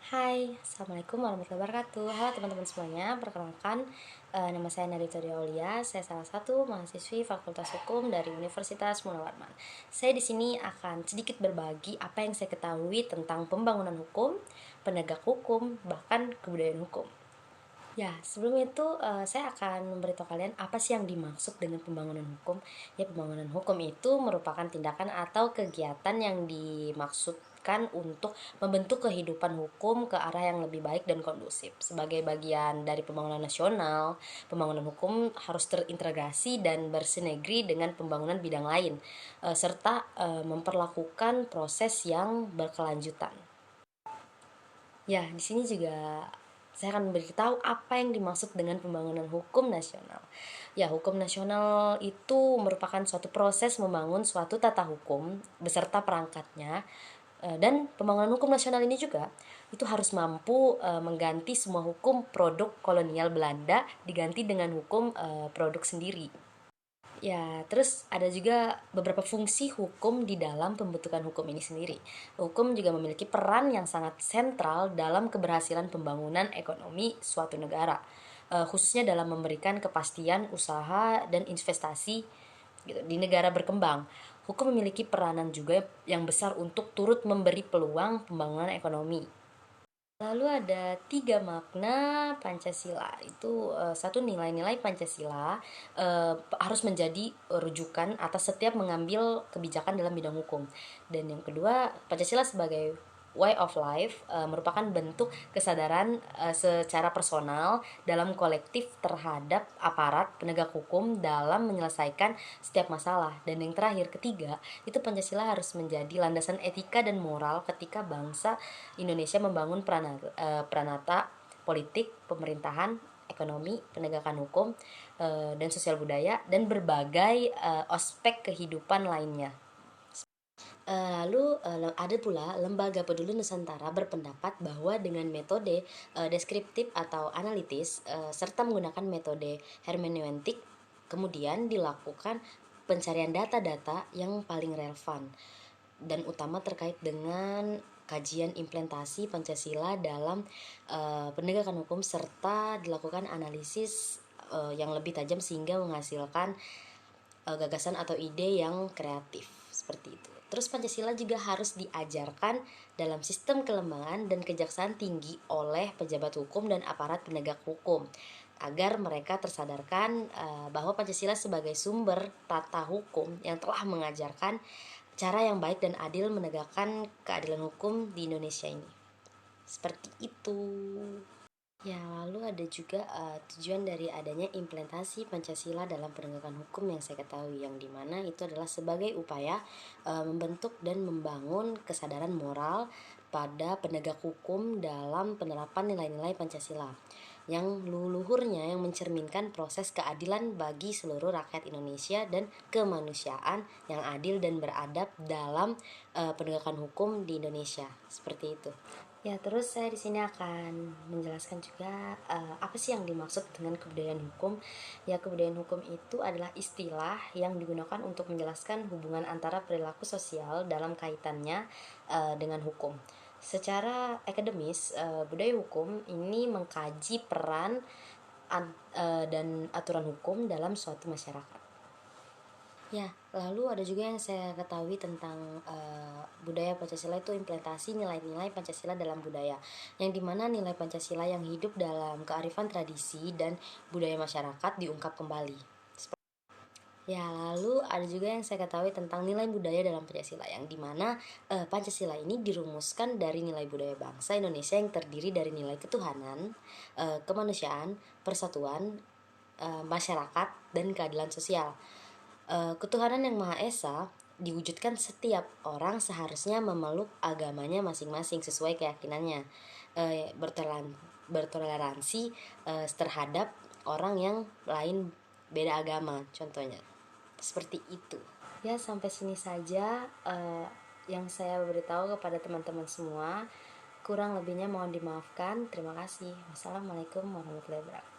Hai, Assalamualaikum warahmatullahi wabarakatuh. Halo teman-teman semuanya, perkenalkan nama saya Nadita Aulia. Saya salah satu mahasiswi Fakultas Hukum dari Universitas Munawwarman. Saya di sini akan sedikit berbagi apa yang saya ketahui tentang pembangunan hukum, penegak hukum, bahkan kebudayaan hukum. Ya, sebelum itu saya akan memberitahu kalian apa sih yang dimaksud dengan pembangunan hukum. Ya, pembangunan hukum itu merupakan tindakan atau kegiatan yang dimaksudkan untuk membentuk kehidupan hukum ke arah yang lebih baik dan kondusif. Sebagai bagian dari pembangunan nasional, pembangunan hukum harus terintegrasi dan bersinergi dengan pembangunan bidang lain, serta memperlakukan proses yang berkelanjutan. Ya, di sini juga saya akan memberitahu apa yang dimaksud dengan pembangunan hukum nasional. Ya, hukum nasional itu merupakan suatu proses membangun suatu tata hukum beserta perangkatnya. Dan pembangunan hukum nasional ini juga itu harus mampu mengganti semua hukum produk kolonial Belanda diganti dengan hukum produk sendiri. Ya, terus ada juga beberapa fungsi hukum di dalam pembentukan hukum ini sendiri. Hukum juga memiliki peran yang sangat sentral dalam keberhasilan pembangunan ekonomi suatu negara, khususnya dalam memberikan kepastian usaha dan investasi gitu di negara berkembang. Hukum memiliki peranan juga yang besar untuk turut memberi peluang pembangunan ekonomi. Lalu ada tiga makna Pancasila. Itu satu, nilai-nilai Pancasila harus menjadi rujukan atas setiap mengambil kebijakan dalam bidang hukum. Dan yang kedua, Pancasila sebagai way of life merupakan bentuk kesadaran secara personal dalam kolektif terhadap aparat penegak hukum dalam menyelesaikan setiap masalah. Dan yang terakhir, ketiga, itu Pancasila harus menjadi landasan etika dan moral ketika bangsa Indonesia membangun peranata politik, pemerintahan, ekonomi, penegakan hukum, dan sosial budaya, dan berbagai aspek kehidupan lainnya. Lalu ada pula Lembaga Peduli Nusantara berpendapat bahwa dengan metode deskriptif atau analitis serta menggunakan metode hermeneutik, kemudian dilakukan pencarian data-data yang paling relevan dan utama terkait dengan kajian implementasi Pancasila dalam penegakan hukum serta dilakukan analisis yang lebih tajam sehingga menghasilkan gagasan atau ide yang kreatif seperti itu. Terus Pancasila juga harus diajarkan dalam sistem kelembagaan dan kejaksaan tinggi oleh pejabat hukum dan aparat penegak hukum agar mereka tersadarkan bahwa Pancasila sebagai sumber tata hukum yang telah mengajarkan cara yang baik dan adil menegakkan keadilan hukum di Indonesia ini. Seperti itu. Ya, lalu ada juga tujuan dari adanya implementasi Pancasila dalam penegakan hukum yang saya ketahui, yang dimana itu adalah sebagai upaya membentuk dan membangun kesadaran moral pada penegak hukum dalam penerapan nilai-nilai Pancasila yang luhurnya yang mencerminkan proses keadilan bagi seluruh rakyat Indonesia dan kemanusiaan yang adil dan beradab dalam penegakan hukum di Indonesia. Seperti itu. Ya, terus saya di sini akan menjelaskan juga apa sih yang dimaksud dengan kebudayaan hukum. Ya, kebudayaan hukum itu adalah istilah yang digunakan untuk menjelaskan hubungan antara perilaku sosial dalam kaitannya dengan hukum. Secara akademis, budaya hukum ini mengkaji peran dan aturan hukum dalam suatu masyarakat. Ya, lalu ada juga yang saya ketahui tentang budaya Pancasila itu implementasi nilai-nilai Pancasila dalam budaya, yang dimana nilai Pancasila yang hidup dalam kearifan tradisi dan budaya masyarakat diungkap kembali. Ya, lalu ada juga yang saya ketahui tentang nilai budaya dalam Pancasila, yang dimana Pancasila ini dirumuskan dari nilai budaya bangsa Indonesia yang terdiri dari nilai ketuhanan, kemanusiaan, persatuan, masyarakat, dan keadilan sosial. Ketuhanan yang Maha Esa diwujudkan setiap orang seharusnya memeluk agamanya masing-masing sesuai keyakinannya, bertoleransi terhadap orang yang lain beda agama, contohnya seperti itu. Ya, sampai sini saja yang saya beritahu kepada teman-teman semua. Kurang lebihnya mohon dimaafkan. Terima kasih. Wassalamualaikum warahmatullahi wabarakatuh.